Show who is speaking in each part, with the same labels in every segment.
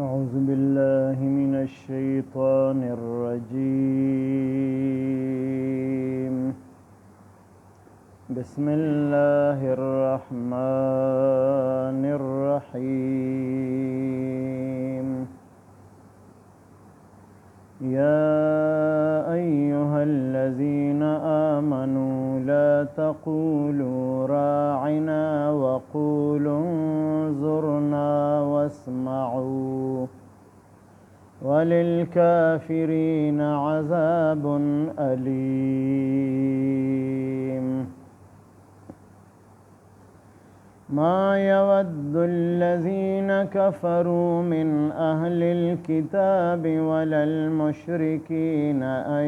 Speaker 1: أعوذ بالله من الشيطان الرجيم. بسم الله الرحمن الرحيم. يا أيها الذين آمنوا لا تقولوا راعنا وقولوا انظرنا واسمعوا وللكافرين عذاب أليم. ما يود الذين كفروا من أهل الكتاب ولا المشركين أن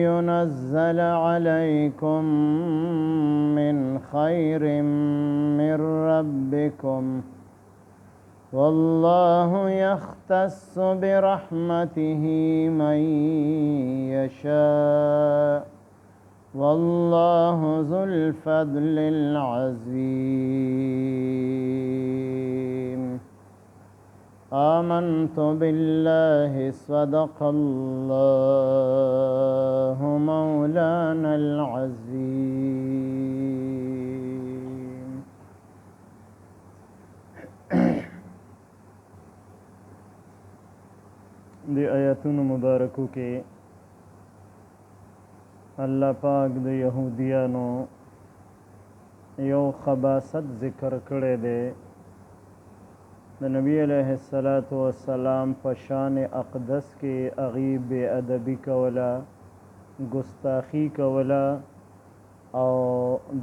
Speaker 1: ينزل عليكم من خير من ربكم، والله يختص برحمته من يشاء، والله ذو الفضل العظيم. آمنت بالله صدق الله مولانا العظيم. دی آیاتونو مبارکو کې الله پاک د یهودیانو یو خباثت ذکر کړی دی. د نبی علیه السلام په شان اقدس کې هغې بې ادبي کوله، ګستاخي کوله او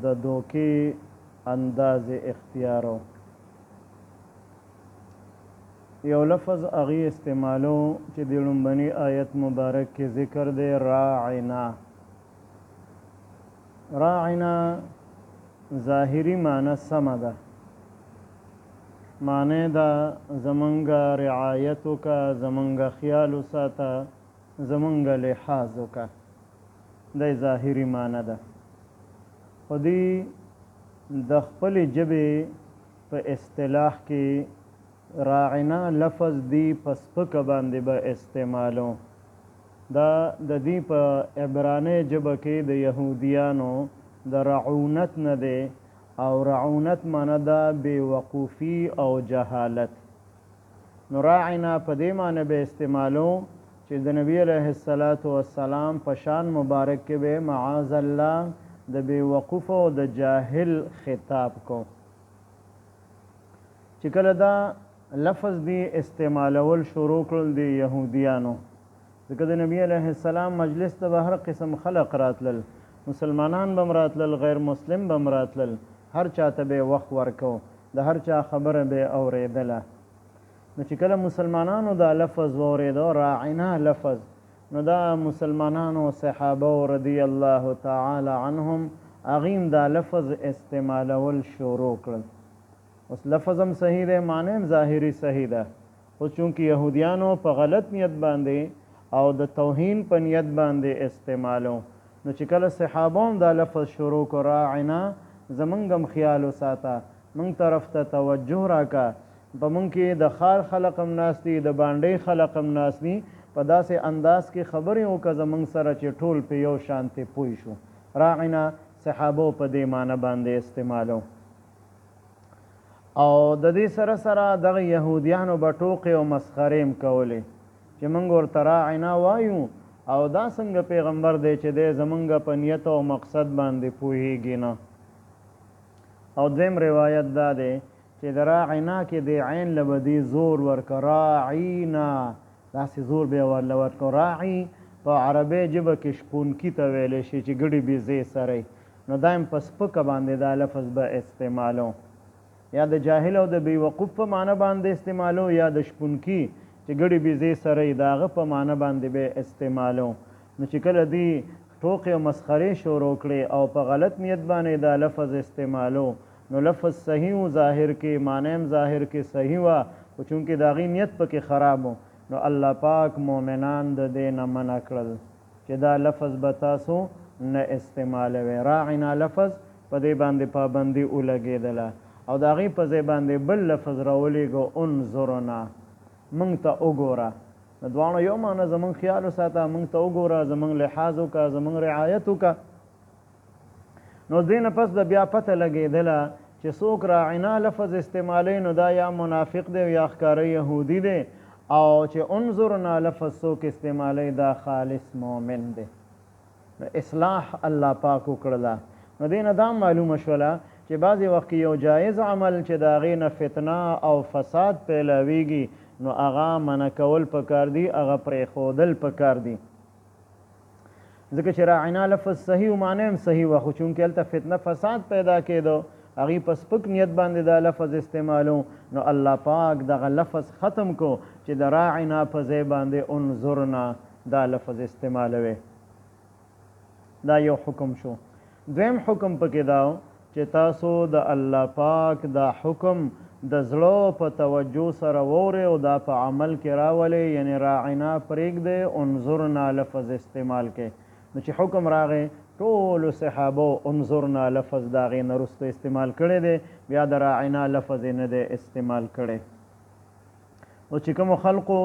Speaker 1: د دوکې انداز اختیارو. یو لفظ هغې استعمالو چې د لومبني آیت مبارک کې ذکر دی، راعنا. راعنا ظاهري معنی سمه ده، معنی دا زمونږه رعایت وکړه، زمونږه خیال وساته، زمونږه لحاظ وکړه. دا ظاهري معنی ده. خو دې د خپلې ژبې په اصطلاح کې راعنا لفظ دی په سپکه باندې به استعمالو. دا د دې په عبراني ژبه کې د یهودیانو د رعونت نه دی، او رعونت معنی دا بے وقوفی او جهالت. نو راعنا په دې معنی به استعمالو چې د نبی علیه السلام په شان مبارک کې به معاذ الله د بے وقوف او د جاهل خطاب کو. چې کله دا لفظ دی استعمالول شروع کړل دی یهودیانو، ځکه د نبی علیه السلام مجلس ته به هر قسم خلق راتلل، مسلمانان بم راتلل، غیر مسلم بم راتلل، هر چاته به وخت ورکو، د هر چا خبره به اوریدله. نو چې کله مسلمانانو دا لفظ واوریدو، راعنا لفظ، نو دا مسلمانانو صحابه رضی الله تعالی عنهم هغیم دا لفظ استعمالول شروع کړل. اوس لفظ هم صحیح دی، معنی هم ظاهري صحیح ده، خو چونکې یهودیانو په غلط نیت باندې او د توهین په نیت باندې استعمالو، نو چې کله صحابه هم دا لفظ شروع کړ، راعنا، زمونږ هم خیال وساته، مونږ طرف ته توجه راکه، په مونږ کې د ښار خلق هم ناست دي، د بانډۍ خلق هم ناست دي، په داسې انداز کې خبرې وکړه زمونږ سره چې ټول په یو شانتې پوه شو. راعنا صحابو په دې معنی باندې استعمالو. او د دې سره سره دغه یهودیانو به ټوقې او مسخرې هم کولې چې مونږ ورته راعنا وایو، او دا څنګه پیغمبر دی چې دی زمونږ په نیت او مقصد باندې پوهیږي نه. او دویم روایت دا دی چې د راعنا کې د عین له به دې زور ورکه، راعینا، داسې زور به یې ورله ورکه. راعي په عربۍ ژبه کې شپونکي ته ویلی شي چې ګډې بیزې سره، نو دا هم په سپکه باندې دا لفظ به استعمالو، یا د جاهل او د بې وقوف په معنی باندې استعمالو، یا د شپونکي چې ګډې بیزې سره د هغه په معنی باندې به استعمالو. نو چې کله دی ټوقې او مسخرې شروع کړې او په غلط نیت باندې دا لفظ استعمالو، نو لفظ صحیح و ظاهر کې، معنی هم ظاهر کې صحیح و، خو چونکې د هغې نیت پکې خراب و، نو الله پاک مؤمنان د دې نه منع کړل چې دا لفظ به تاسو نه استعمالوئ. راعنا لفظ په دې باندې پابندي ولګېدله او د هغې په ځای باندې بل لفظ راولېږو انظرنا موږ ته وګوره د دواړو یو معنی زموږ خیال وساته موږ ته وګوره زموږ لحاظ وکړه زموږ رعایت وکړه نو دې نه پس د بیا پته لګېدله چې څوک راعنا لفظ استعمالی نو دا یا منافق دی یا ښکاره یهودي دی او چې انظرنا لفظ څوک استعمالی دا خالص مؤمن دی نو اصلاح الله پاک وکړله نو دې نه دا معلومه شوله چې بعضې وخت یو جایز عمل چې د هغې نه فتنه او فساد پیلاویږي نو هغه منع کول پکار دي هغه پرېښودل پکار دي ځکه چې راعنا لفظ صحیح و معنی هم صحیح وه خو چونکې هلته فتنه فساد پیدا کېدو هغې په سپک نیت باندې دا لفظ استعمالو نو الله پاک دغه لفظ ختم کو چې د راعنا په ځای باندې انظرنا دا لفظ استعمالوي دا یو حکم شو دویم حکم پکې دا چې تاسو د الله پاک دا حکم د زړه په توجه سره وورئ او دا په عمل کې راولئ یعنی راعنا پرېږدئ انظرنا لفظ استعمال کې نو چې حکم راغی ټولو صحابو انظرنا لفظ د هغې نه وروسته استعمال کړی دی بیا د راعنا لفظ یې نه دی استعمال کړی او چې کومو خلقو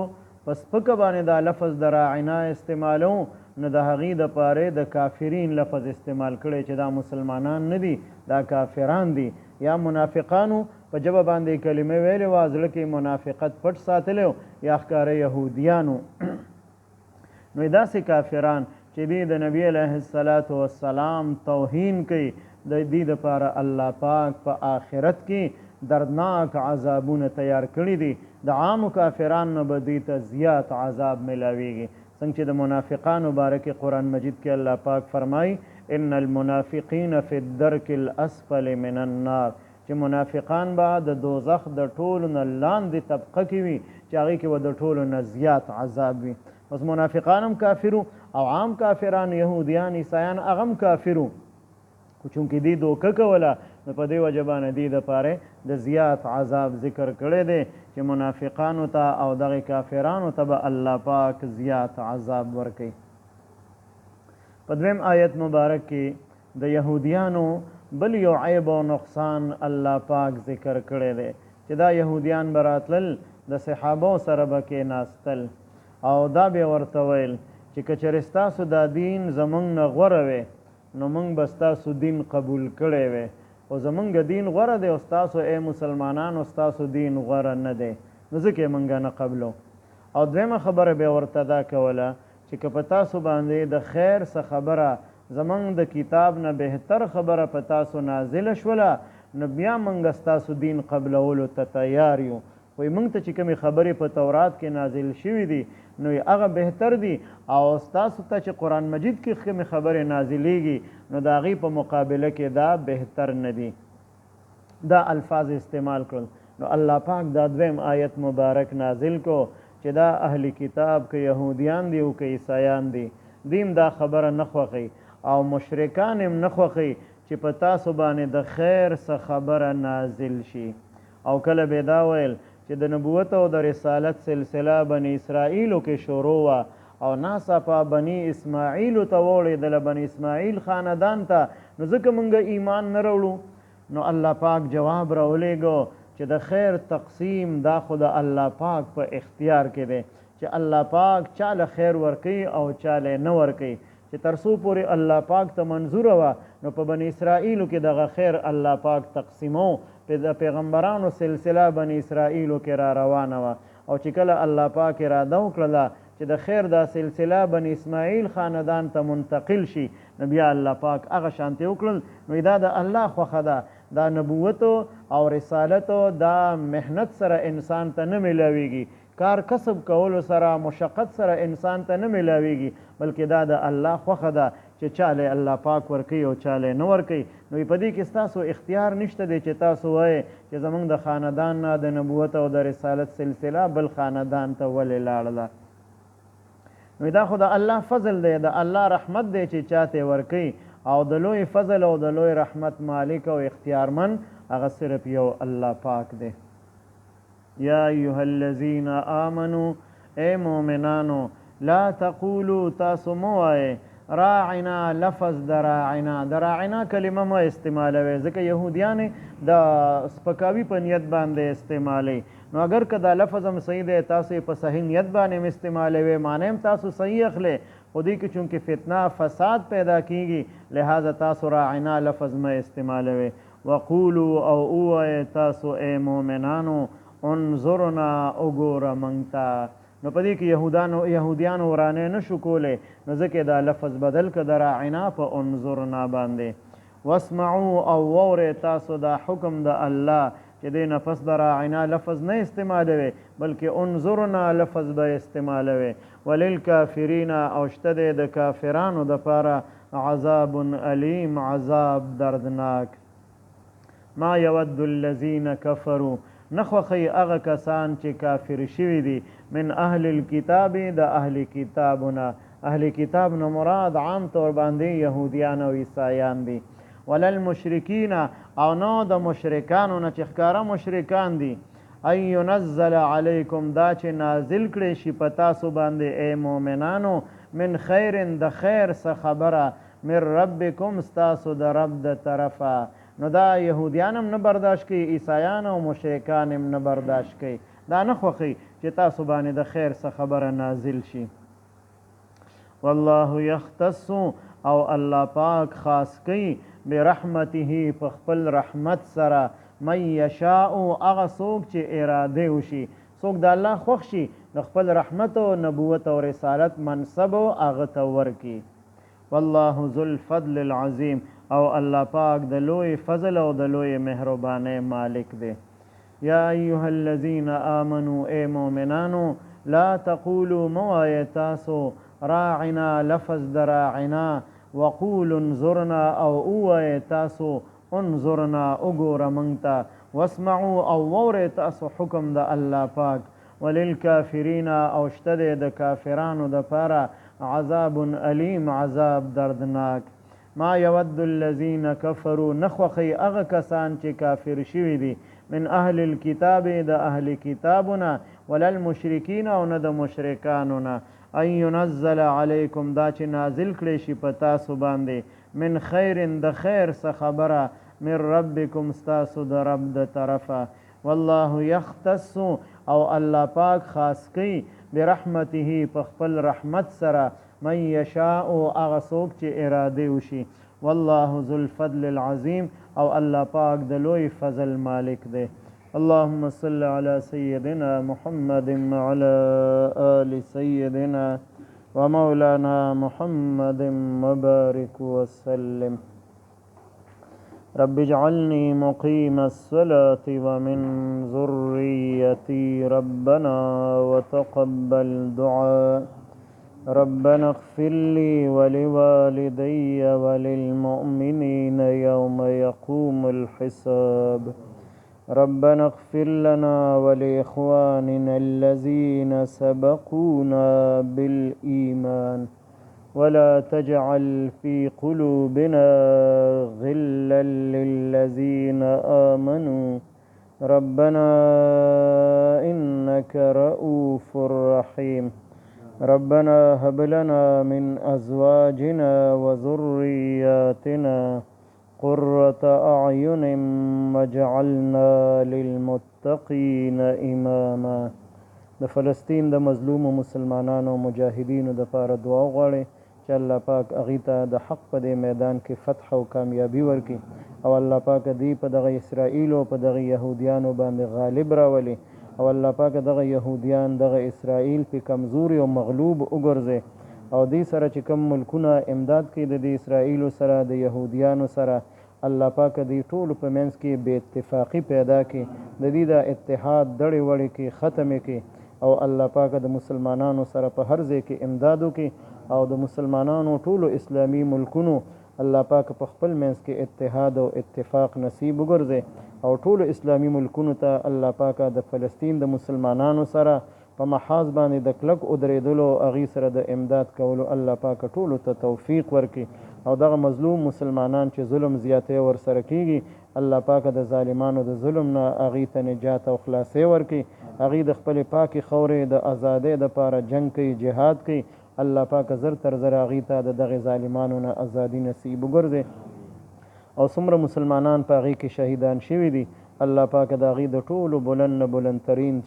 Speaker 1: په سپکه باندې دا لفظ د راعنا استعمالو نو د هغې دپاره د کافرین لفظ استعمال کړی چې دا مسلمانان نه دي دا کافران دي یا منافقانو په ژبه باندې کلمې ویلې وه زړه کې منافقت پټ ساتلی یا ښکاره یهودیانو نو داسې کافران چې دی د نبی علیه السلام توهین کوي د دې دپاره الله پاک په آخرت کې دردناک عذابونه تیار کړي دي د عامو کافرانو نه به دوی ته زیات عذاب میلاویږي څنګه چې د منافقانو باره کې قرآن مجید کې الله پاک فرمایي ان المنافقین فی الدرک الاسفل من النار چې منافقان به د دوزخ د ټولو نه لاندې طبقه کې وي چې هغې کې به د ټولو نه زیات عذاب وي بس منافقان هم کافرو او عام کافران یهودیان عیسایان هغه هم کافرو خو چونکې دې دوکه کوله نو په دې وجه باندې دې دپاره د زیات عذاب ذکر کړی دی چې منافقانو ته او دغې کافرانو ته به الله پاک زیات عذاب ورکوي په دویم آیت مبارک کې د یهودیانو بل یو عیب او نقصان الله پاک ذکر کړی دی چې دا یهودیان به راتلل د صحابو سره به کېناستل او دا به ورته ویل چې که چېرې ستاسو دا دین زموږ نه غوره وی نو موږ به ستاسو دین قبول کړی وی او زمونږ دین غوره دی او ستاسو ای مسلمانانو ستاسو دین غوره نه دی نو ځکه یې موږ نه قبلو او دویمه خبره بیا ورته دا کوله چې که په تاسو باندې د خیر څه خبره زمونږ د کتاب نه بهتر خبره په تاسو نازله شوله نو بیا موږ ستاسو دین قبلولو ته تیار یو وایي موږ ته چې کومې خبرې په تورات کې نازل شوي دي نو هغه بهتر دي او ستاسو ته چې قرآن مجید کې کومې خبرې نازلیږي نو د هغې په مقابله کې دا بهتر نه دي دا الفاظ استعمال کړل نو الله پاک دا دویم آیت مبارک نازل کو چې دا اهل کتاب که یهودیان دي او که عیسایان دي دیم دا خبره نه خوښوي او مشرکان هم نه خوښوي چې په تاسو باندې د خیر څه خبره نازل شي او کله به دا ویل چې د نبوت او د رسالت سلسله بني اسرائیلو کې شروع وه او ناڅاپه بني اسماعیلو ته واوړېدله بني اسماعیل خاندان ته نو ځکه موږ ایمان نه راوړو نو الله پاک جواب راولېږو چې د خیر تقسیم دا خو د الله پاک په اختیار کې دی چې الله پاک چاله خیر ورکوي او چاله نه ورکوي چې تر څو پورې الله پاک ته منظوره وه نو په بني اسرائیلو کې دغه خیر الله پاک تقسیمو د پیغمبرانو سلسله بني اسرائیلو کې را روانه وه او چې کله الله پاک اراده وکړله چې د خیر دا سلسله بني اسماعیل خاندان ته منتقل شي نو بیا الله پاک هغه شانتې وکړل نو دا د الله خوښه ده دا نبوتو او رسالتو دا محنت سره انسان ته نه میلاویږي کار کسب کولو سره مشقت سره انسان ته نه میلاویږي بلکې دا د الله خوښه ده چې چاله الله پاک ورکوي او چاله نه ورکوي نو په دې کې ستاسو اختیار نشته دی چې تاسو وایئ چې زموږ د خاندان نه د نبوت او د رسالت سلسله بل خاندان ته ولې لاړله نو دا خو د الله فضل دی د الله رحمت دی چې چاته ورکوي او د لوی فضل او د لوی رحمت مالک او اختیارمن هغه صرف یو الله پاک دی یا ایها الذین آمنوا ای مؤمنانو لا تقولوا تاسو مو وایئ راعنا لفظ د راعنا کلمه مه استعمالوي ځکه یهودیان د سپکاوي په نیت باندې استعمالوي نو اگر که دا لفظ هم صحیح دی تاسو په صحیح نیت باندې هم استعمالوي معنی هم تاسو صحیح اخلئ خو دې کې چونکې فتنه فساد پیدا کیږي لہذا تاسو راعنا لفظ مه استعمالوي وقولو او اووایئ تاسو ای مؤمنانو انظرنا وګوره موږ ته نو په دې کې یهودیانو ورانه نشو کولی نو ځکه دا لفظ بدل که د راعنا په انظرنا باندې واسمعوا او واورئ تاسو دا حکم د الله چې دې نه پس د راعنا لفظ نه استعمالوي بلکې انظرنا لفظ به استعمالوي وللکافرین او شته دی د کافرانو دپاره عذاب علیم عذاب دردناک ما یود الذین کفروا نخوخی اغا کسان چې کافر شوی دي من اهل الكتاب د اهل کتابنا اهل کتاب نو مراد عام طور باندې یهودیان او عیسایان دي وللمشرکین او نو د مشرکانو نه چې ښکاره مشرکان دي ان ينزل علیکم دا چې نازل کړي شي په تاسو باندې ای مؤمنانو من خیر د خیر څه خبره من ربکم ستاسو د رب د طرفه نو دا یهودیان هم نه برداشت کوي عیسایان او مشرکان هم نه برداشت کوي دا نه خوښي چې تاسو باندې د خیر څه خبره نازل شي والله یختص او الله پاک خاص کوي برحمته په خپل رحمت سره من یشاء هغه څوک چې اراده وشي څوک د الله خوښ شي د خپل رحمت او نبوت او رسالت منصب هغه ته ورکي والله ذو الفضل العظیم او الله پاک د لوی فضل او د لوی مهربانۍ مالک دی یا ایها الذین آمنوا ای مؤمنانو لا تقولوا موایې تاسو راعنا لفظ د راعنا وقولوا انظرنا او اوایې تاسو انظرنا وګوره موږ ته واسمعوا او واورئ تاسو حکم د الله پاک وللکافرین او شته دی د کافرانو دپاره عذاب علیم عذاب دردناک ما یود الذین کفروا نخوخی اغه کسان چې کافر شوي دي من اهل الكتاب د اهل کتابنا وللمشرکین او نه د مشرکانو نه ان ينزل علیکم دا چې نازل کړي شي په تاسو باندې من خیر د خیر څه خبره من ربکم ستاسو د رب د طرفه والله یختص او الله پاک خاص کوي برحمته په خپل رحمت سره من یشاء هغه څوک چې اراده وشي والله ذو الفضل العظیم او الله پاک د لوی فضل مالک دی اللهم صل على سيدنا محمد وعلى آل سيدنا ومولانا محمد وبارك وسلم رب اجعلني مقيم الصلاة ومن ذريتي ربنا وتقبل دعاء ربنا اغفر لي ولوالدي وللمؤمنين يوم يقوم الحساب ربنا اغفر لنا ولإخواننا الذين سبقونا بالإيمان ولا تجعل في قلوبنا غلا للذين آمنوا ربنا إنك رؤوف رحيم ربنا هب لنا من أزواجنا وذرياتنا قرة أعين واجعلنا للمتقين إماما د فلسطین د مظلوم مسلمانانو مجاهدینو د پاره دعا غواړي چې الله پاک هغې ته د حق په دې میدان کې فتح او کامیابي ورکړي او الله پاک دې په دغه اسرائیل او په دغه یهودیانو باندې غالب راولي او الله پاک دغه یهودیان دغه اسرائیل په کمزوري او مغلوب وګرځي او دې سره چې کوم ملکونه امداد کوي د دې اسرائیل سره د یهودیانو سره الله پاک دې ټول په منځ کې بې اتفاقی پیدا کړي د دې د اتحاد دړې وړې کې ختم کړي او الله پاک د مسلمانانو سره په هر ځای کې امداد وکړي او د مسلمانانو ټولو اسلامي ملکونو الله پاک په خپل منځ کې اتحاد او اتفاق نصیب وګرځي او ټولو اسلامي ملکونو ته الله پاک د فلسطین د مسلمانانو سره په محاذ باندې د کلک ودرېدلو هغې سره د امداد کولو الله پاک ټولو ته توفیق ورکړي او دغه مظلوم مسلمانان چې ظلم زیاتی ورسره کیږي الله پاک د ظالمانو د ظلم نه هغې ته نجات او خلاصۍ ورکړي هغې د خپلې پاکې خاورې د ازادۍ دپاره جنګ کوي جهاد کوي الله پاک زر تر زر هغې ته د دغې ظالمانو نه ازادي نصیب وګرځې او څومره مسلمانان په هغې کې شهیدان شوي دي الله پاک د هغې د ټولو بلندترین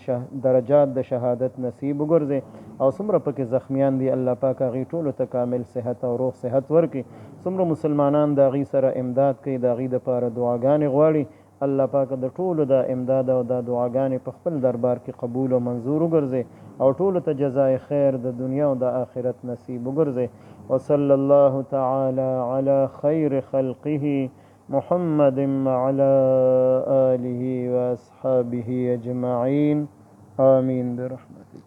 Speaker 1: درجات د شهادت نصیب وګرځې او څومره پکې زخمیان دي الله پاک هغې ټولو ته کامل صحت او روغ صحت ورکړي څومره مسلمانان د هغې سره امداد کوي د هغې دپاره دعاګانې غواړي الله پاک د ټولو د امداد او د دعاګانې په خپل دربار کې قبول او منظور وګرځي او ټولو ته جزای خیر د دنیا او د آخرت نصیب وګرځي وصلی الله تعالی علی خیر خلقه محمد وعلى آله وأصحابه أجمعين آمين برحمتك